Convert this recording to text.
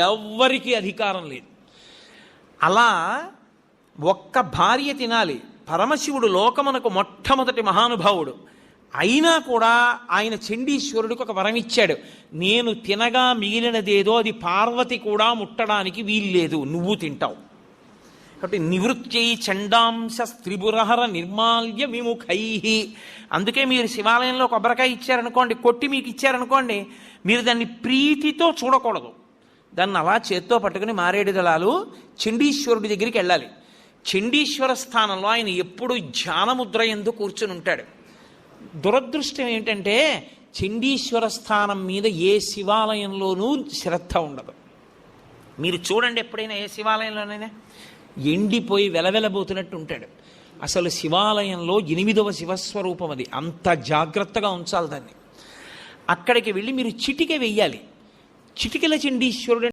ఎవ్వరికీ అధికారం లేదు. అలా ఒక్క భార్య తినాలి. పరమశివుడు లోకమునకు మొట్టమొదటి మహానుభావుడు. అయినా కూడా ఆయన చండీశ్వరుడికి ఒక వరం ఇచ్చాడు. నేను తినగా మిగిలినదేదో అది పార్వతి కూడా ముట్టడానికి వీల్లేదు, నువ్వు తింటావు. కాబట్టి నివృత్యై చండాంశ స్త్రిపురహర నిర్మాల్య విముఖై. అందుకే మీరు శివాలయంలో కొబ్బరికాయ ఇచ్చారనుకోండి, కొట్టి మీకు ఇచ్చారనుకోండి, మీరు దాన్ని ప్రీతితో చూడకూడదు. దాన్ని అలా చేత్తో పట్టుకుని మారేడు దళాలు చండీశ్వరుడి దగ్గరికి వెళ్ళాలి. చండీశ్వర స్థానంలో ఆయన ఎప్పుడు ధ్యానముద్ర యందు కూర్చుని ఉంటాడు. దురదృష్టం ఏంటంటే చండీశ్వర స్థానం మీద ఏ శివాలయంలోనూ శ్రద్ధ ఉండదు. మీరు చూడండి, ఎప్పుడైనా ఏ శివాలయంలోనైనా ఎండిపోయి వెలవెలబోతున్నట్టు ఉంటాడు. అసలు శివాలయంలో 8వ శివస్వరూపం అది. అంత జాగ్రత్తగా ఉంచాలి దాన్ని. అక్కడికి వెళ్ళి మీరు చిటికె వెయ్యాలి. చిటికెల చండీశ్వరుడు